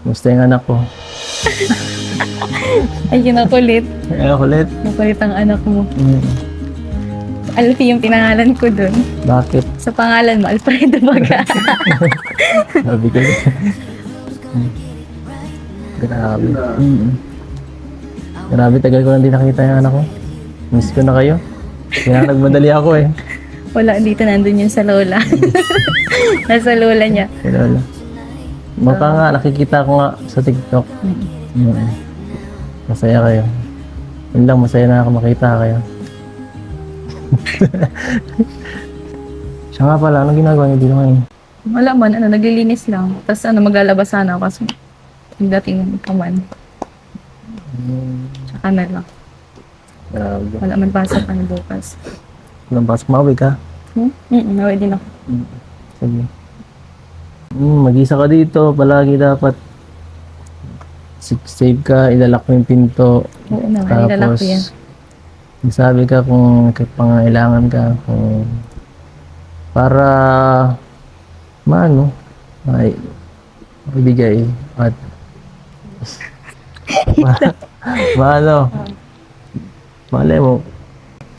Gusto yung anak ko. Ay, kinakulit. Ay, kulit. Nakulit ang anak mo. Mm. Alfie yung pinangalan ko dun. Bakit? Sa pangalan mo, Alfredo Baga. Sabi ko. Grabe. Grabe, tagal ko lang din nakita yung anak ko. Miss ko na kayo. Kaya nagmadali ako eh. Wala, dito nandun yun sa lola. Nasa lola niya. Si Lola. Mukha nga, nakikita ko nga sa TikTok. Masaya kayo. Yun lang, masaya na ako makita kayo. Siya nga pala, anong ginagawa niyo dito ngayon? Wala man, naglilinis lang. Tapos maglalabas sana ako kasi dating ka man. Tsaka na lang. Grabe. Wala man pasok bukas. Walang pasok, mauwi ka? Naway din ako. Sige. Mag-isa ka dito, palagi dapat save ka, ilalak mo yung pinto. Oo naman, ilalak ko yan. Sabi ka kung pangailangan ka, kung para may ibigay at malay mo,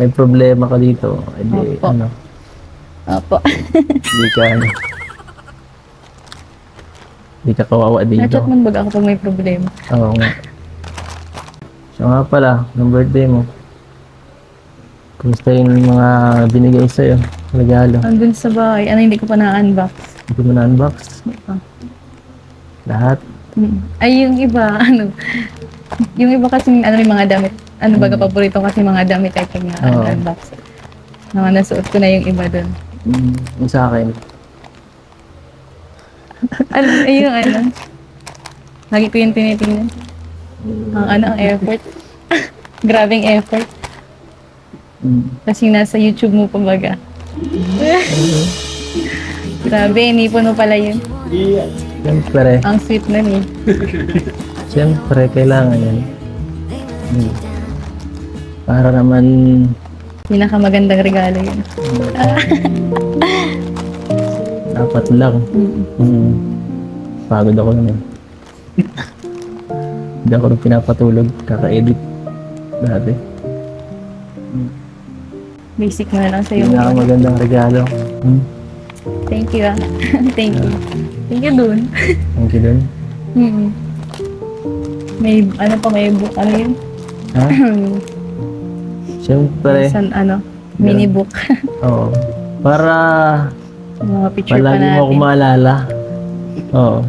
may problema ka dito, edi Opo. Opo. Hindi ka kawawa dito. Na-chat man baga ako pag may problema. Oo nga. Siya nga pala, ng birthday mo. Kumusta yung mga binigay sa'yo? Regalo. Andun sa bahay. Hindi ko pa na-unbox. Hindi mo na-unbox? Lahat? Ay, yung iba, yung iba kasi, may mga damit. Baga paborito kasi mga damit ay pag na-unbox. Nasuot ko na yung iba dun. Yung sa akin. Lagi ko yung tinitingnan. Ang effort. Grabing effort. Kasi nasa YouTube mo pa baga. Grabe, inipon mo pala yun. Siyempre. Ang sweet na ni. Siyempre, kailangan yan. Para naman... Pinakamagandang regalo yun. Dapat lang. Pagod ako naman. Hindi ako nung pinapatulog, kaka-edit dati. Basic mo na lang sa'yo. Pinakamagandang regalo. Thank you Thank you. Thank you dun. Thank you dun. May book, yun? Ha? Siyempre. Mini book. Oo. Para mga picture pa palagi natin. mo ako maalala. Oo.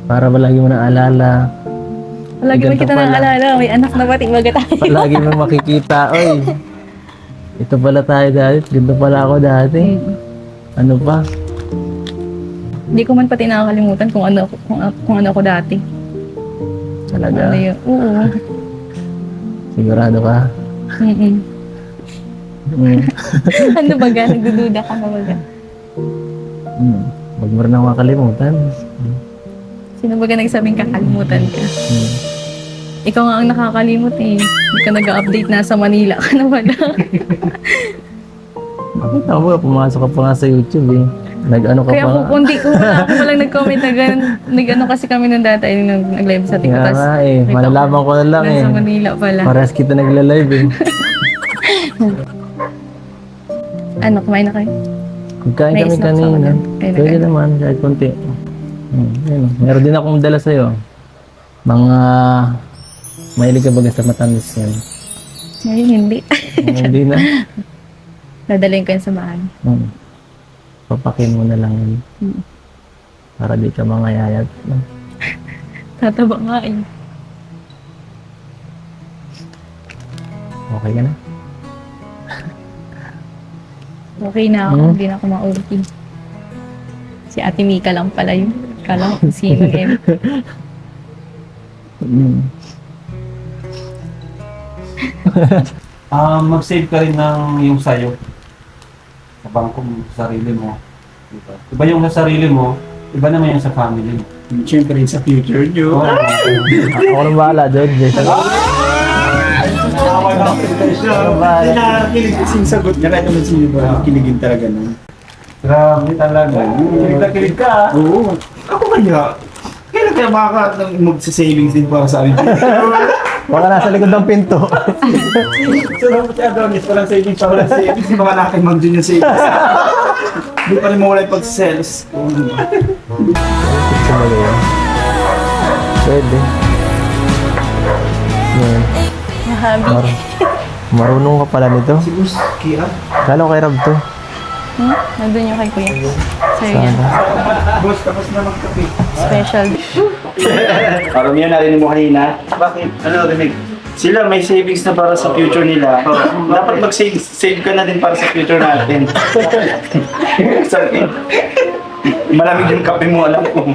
Para palagi mo naalala. Palagi mo kita naalala. May anak na pati baga tayo. Palagi mo makikita. Oy, ito pala tayo dati. Ganito pala ako dati. Ano pa? Hindi ko man pati nakakalimutan kung ano ako dati. Talaga? Oo. Sigurado ka? Ano baga? Nagdududa ka na baga? Huwag mo rin ako makalimutan. Sino baga nagsabing kakalimutan ka? Ikaw nga ang nakakalimot eh. Hindi ka nag-update, nasa Manila ka na wala. Bakit ako ba? Pumasok ka pa nga sa YouTube eh. Nag-ano ka Kaya pa nga. kung hindi ko wala, ako walang nag-comment na gano'n. Nag-ano kasi kami nung dati, nag-live sa TikTok. Kaya nga eh. Malalaman ko na lang eh. Nasa Manila pala. Parehas kita nagla-live eh. Kumain na kayo? Magkain May kami snacks ako kanina. dun. Pwede naman, kahit konti. Meron din akong dala sa'yo. Mga... Mahilig ka baga sa matamis yan? Ngayon hindi. Hindi na. Dadalhin ko yan sa bahay. Papakin mo na lang yun. Para di ka mangayayat. Tataba nga eh. Okay ka na? Okay na ako, hindi na ako ma-okay. Si Ate Mika lang pala yun. Kala ko sino yun. Mag-save ka rin ng yung sayo. Sa bangko mo, sa sarili mo. Diba? Iba yung sa sarili mo, iba naman yung sa family mo. Siyempre sa future nyo. Ako na bahala doon. Kasing sagot niya kahit naman sino ba kiligin talaga nun. Grabe talaga. Kilig na kilig ka. Oo. Ako kaya, kailan Kaya baka mag-savings din para sa amin. Baka nasa likod ng pinto. So, dapat si Adonis, walang savings pa, walang savings. Hindi ba malaki Mang Jun yung savings? Hindi pa rin mawala yung pag-sales. Sumali yan. Pwede. Yan. Mahabi. Marunong ka pala nito. Si Boss Kia. Lalo kay Rob to. Nandun yung kay Kuya. Sa'yo yan. Boss, tapos na magkape. Special. Parang yan, narinig mo kanina. Bakit? Ano, rinig? Sila may savings na para sa future nila. Dapat mag-save ka na din para sa future natin. Sabi, malamig yung kape mo, alam ko.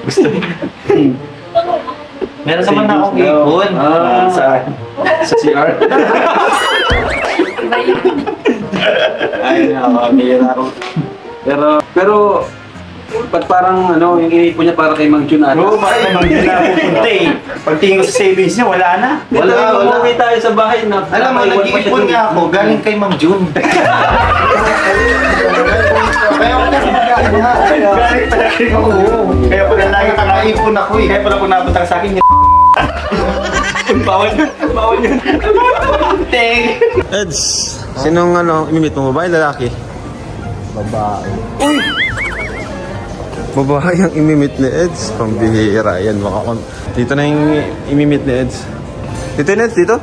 Gusto mo? Meron naman na akong ipon. Saan? Sa CR? Ay, nakakabira ako. Pero, pag parang ano, yung iniipon niya para kay Mang Jun ata. Oo, bakit naman hindi na pupunta eh. Pagtingin ko sa savings niya, wala na. Wala. Umuwi tayo sa bahay na. Alam mo, nag-iipon nga ako, galing kay Ma'am June. Kaya ako na Galing pala kayo ako. Kaya pala lagi ka nakaipon ako eh. Kaya pala kung napunta sa akin, bawal yun. Teng. Eds, sinong imimit mo? Babae, lalaki? Babae. Babae ang imimit ni Eds. Pambihira yan. Dito na yung imimit ni Eds. Dito yung Eds, dito?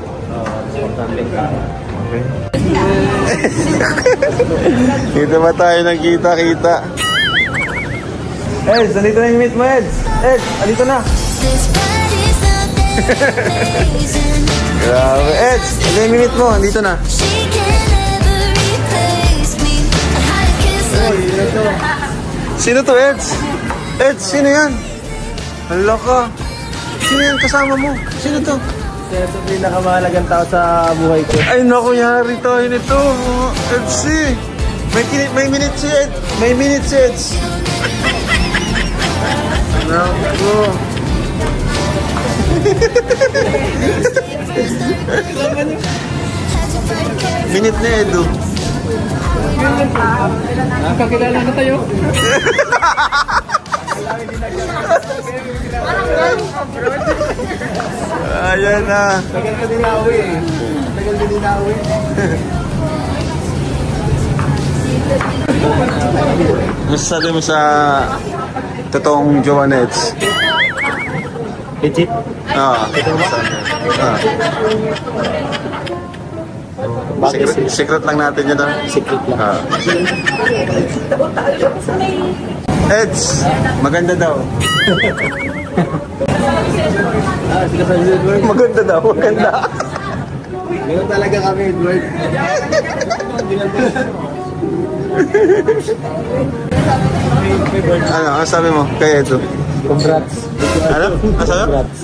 Okay. Dito ba tayo nagkita-kita? Eds, nandito na yung imimit mo, Eds. Eds, nandito na. Grabe, Eds, ano yung imimit mo? Nandito na. Sino to, Eds? Eds, sino yan? Hala ka. Sino yan kasama mo? Sino to? Kaya ito pinakamahalagang tao sa buhay ko. Ay, naku, yari tayo nito. Eds, eh. May minute si Eds. May minute si Eds. Naku. Minute na, Edu. Kakilala na tayo. Ayan na. Tagal ka din nawi eh. Tagal din nawi. Masasabi mo sa totoong Joanets? Legit. Secret lang natin yun. Secret lang. Eds, maganda daw. Maganda daw, maganda. Ganun talaga kami, Edward. Ano sabi mo kay Edu? Congrats. Ano? Ano sabi mo? Congrats.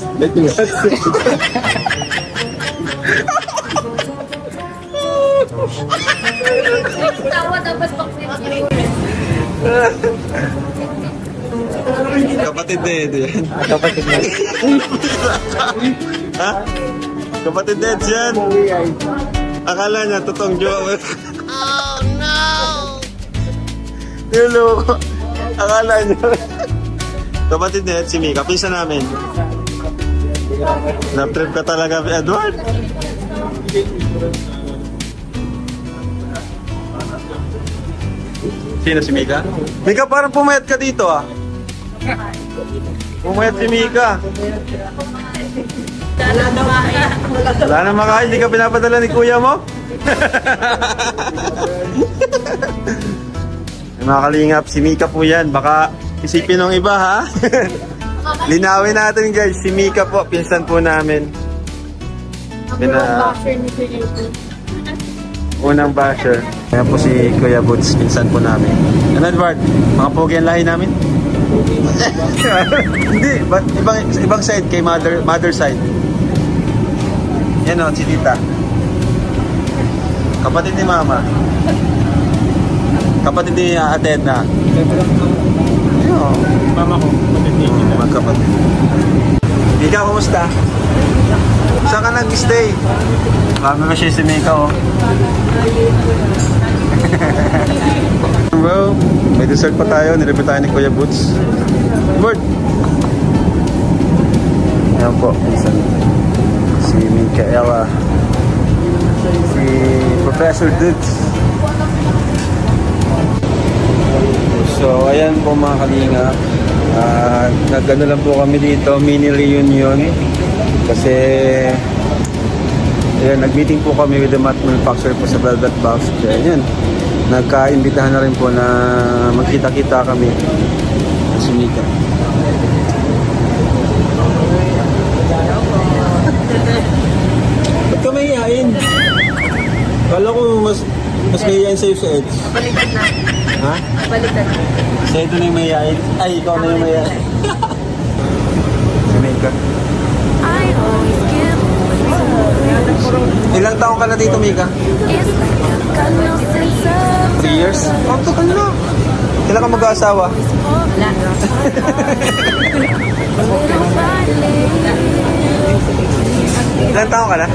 Kapatid na Edu yan. Kapatid na. Ha? Kapatid na Eds yan. Akala niya totoong jowa. Oh no! Niloko. Akala niya. Kapatid na Eds si Mika. Pisa namin. Na-trip ka talaga, Edward. Sino si Mika? Mika, parang pumayat ka dito ah. Pumayat si Mika. Wala na makain, hindi ka pinapadala ni kuya mo? Mga kalingap, si Mika po yan. Baka isipin ng iba ha. Linawin natin guys, si Mika po, pinsan po namin. Unang basher. Kaya po si Kuya Boots, pinsan po namin. Ano Edward, mga pogi ang lahi namin? Hindi, but ibang side, kay mother side. Yan o, si Tita. Kapatid ni Mama. Kapatid ni Ate Edna. Ayun. Mama ko, matitindi na. Magkapatid. Mika, kumusta? Saan ka nag-stay? Mami ba siya si Mika, oh. Bro, may dessert pa tayo. Nilipit tayo ni Kuya Boots. Edward! Ayan po, minsan si Micaela, si Professor Dudes. So, ayan po mga kalinga. Nag-ano lang po kami dito, mini reunion. Kasi, ayan, nag-meeting po kami with the mat manufacturer po sa Velvet Box. Kaya ayan, nagka-imbitahan na rin po na magkita-kita kami. Si Mika. Ba't ka mahihain? Kala ko mas mahihain sa'yo sa Eds. Baliktad na. Ha? Baliktad na. Si Edo na yung mahihain. Ay, ikaw na yung mahihain. Si Mika. Ilang taong ka na dito, Mika? 3 years? Oh, tagal na. Kailan ka mag-aasawa? Wala. Ilang taong ka na?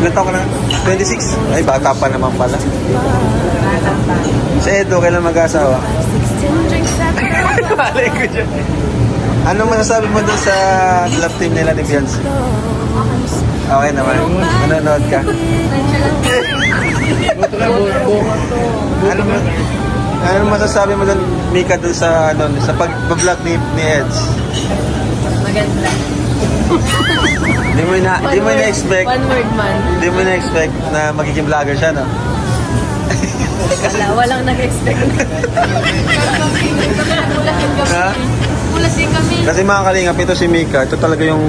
Ilang taong ka na? 26? Ay, bata pa naman pala. Si Edo, kailan mag-aasawa? Malay ko dyan. Anong masasabi mo dun sa love team nila ni Beyonce? Okay naman. Manonood ka. Ano masasabi mo dun, Mika, dun sa sa pag-vlog ni Eds? Maganda. Di mo na-expect. One word man. Di mo na-expect na magiging vlogger siya, no? Walang nag-expect. Ha? Mulasin kami. Kasi mga kalingap, ito si Mika, ito talaga yung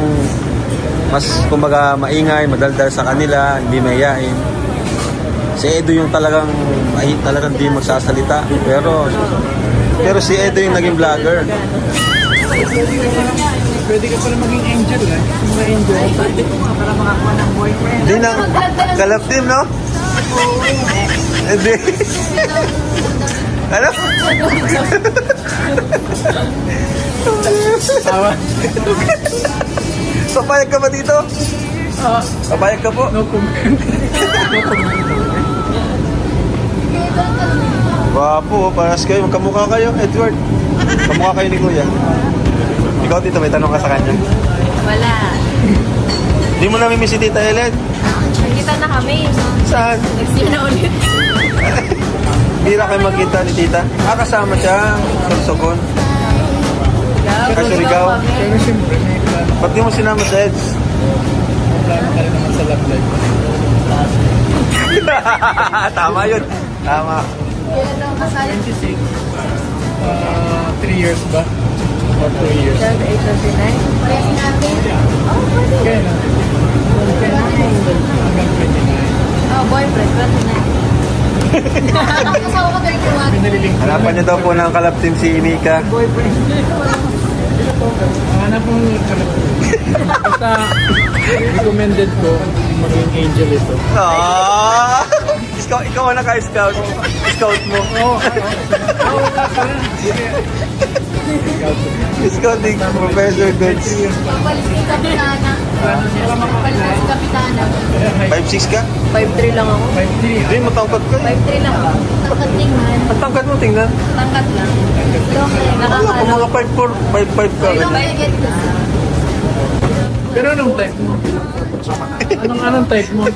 mas kumbaga maingay, madaldal sa kanila, hindi mayayain. Si Edo yung talagang di magsasalita. Pero si Edo yung naging vlogger. Pwede ka pala maging angel eh. Mga angel. Pwede ko nga para makakuha ng boyfriend. Hindi nang kalap team, no? Hindi. Ano? Papayag ka ba dito? Papayag ka po? No comment. Wapo, paras kayo. Magkamukha kayo, Edward. Kamukha kayo ni Kuya. Ikaw dito, may tanong ka sa kanya. Wala. Di mo namimiss si Tita Helen? Nakita na kami. Saan? Nag-see na ulit. Bira kayo magkita ni Tita? Kasama siya sa Sorsogon. Sa Surigao. Pero siyempre, may plano. Ba't di mo sinama sa Eds? Plano ka rin naman sa love life. Tama yun. Tama. Kailan daw kasali? 26. 3 years ba? Or 2 years? 8, 29? Kaya natin. Oh, pwede. Kaya na. Hanggang 29. Oh, boyfriend, 29. Kasama ka galing yung mga. Pinaliling ko. Hanapan niyo daw po ng kalab team si Mika. Hanap mo basta recommended ko maging angel ito. Ikaw ang naka-scout. Scout mo. Scout ni Professor Goods. Papalis kay Kapitana. Papalis kay Kapitana. 5'6 ka? 5'3 lang ako. 5'3". Hindi, matangkad ka. 5'3 lang ako. Tangkat tingnan. Ang tangkad mo, tingnan. Tangkat lang. Okay, Wala ko nakakalo. mga 5'4", 5'5 ka. Pero anong type mo? Anong type mo?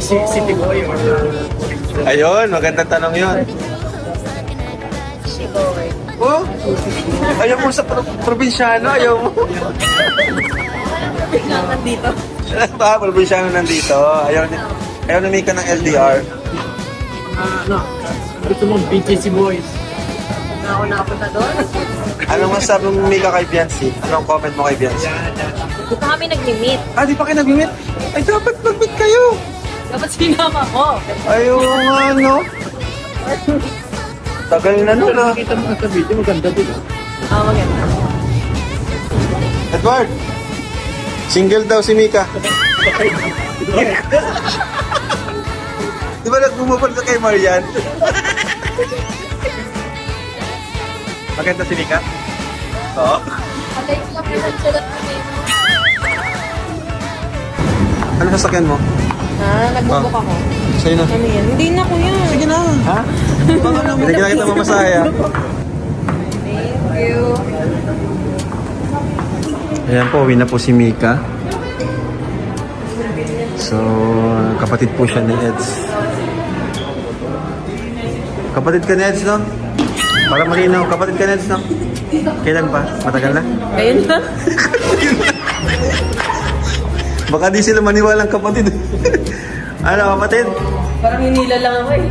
City boy or Ayun, magandang tanong yun. Boy. Oh, ayaw mo sa probinsyano, ayaw mo. Tangkat dito. Probinsyano nandito. Ayaw na Mika ng LDR. gusto mong BGC boys? Ako nakapunta doon. Anong masasabi mo Mika kay Beyonce? Anong comment mo kay Beyonce? Di pa kami nag-meet. Di pa kayo nag-meet? Ay, dapat mag-meet kayo. Dapat sinama ko. Ayaw nga, no? Tagal na nun, ah. Nakita mo sa video, maganda din. Maganda. Edward, single daw si Mika. Di ba nagbumabal ka kay Marian? Maganda si Mika? Oo. Patay sila pinagsulat kami. Ano sasakyan mo? Nagbubok ako. Sa'yo na. Ano yan? Hindi na kuya. Sige na. Ha? Hindi na kita mamasaya. Thank you. Ayan po, uwi na po si Mika. So, kapatid po siya ni Eds. Kapatid ka ni Eds, no? Para malinaw, kapatid ka ni Eds, no? Kailan pa? Matagal na? Ngayon na? Baka di sila maniwalang kapatid. Ano, kapatid? Parang hinila lang ako eh.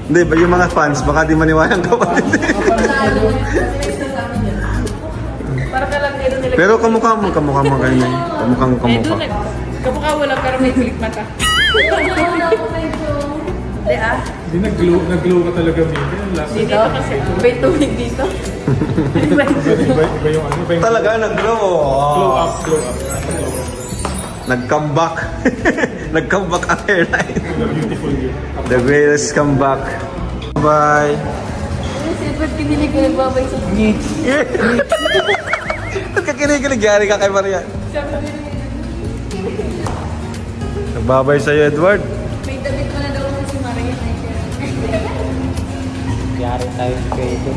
Hindi, ba yung mga fans, baka di maniwalang kapatid. Parang kalang nilo nila. Pero kamukha mo kayo. Kamukhang kamukha. Kamukha mo lang pero may kulit mata. Hindi ah. Hindi nag-glow ka talaga, Mika. Last Dito kasi. May tubig dito. iba yung ano, iba yung Talaga, nag-glow. glow up. Nag-comeback. Nag-comeback ang hairline. The beautiful you. The greatest comeback. Bye. Ba't kinilig ko nagbabay sa Kakinig-kinig, yari ka kay Maria. Nagbabay sa'yo, Edward. May damit mo na daw si Maria. Yari tayo kay ito.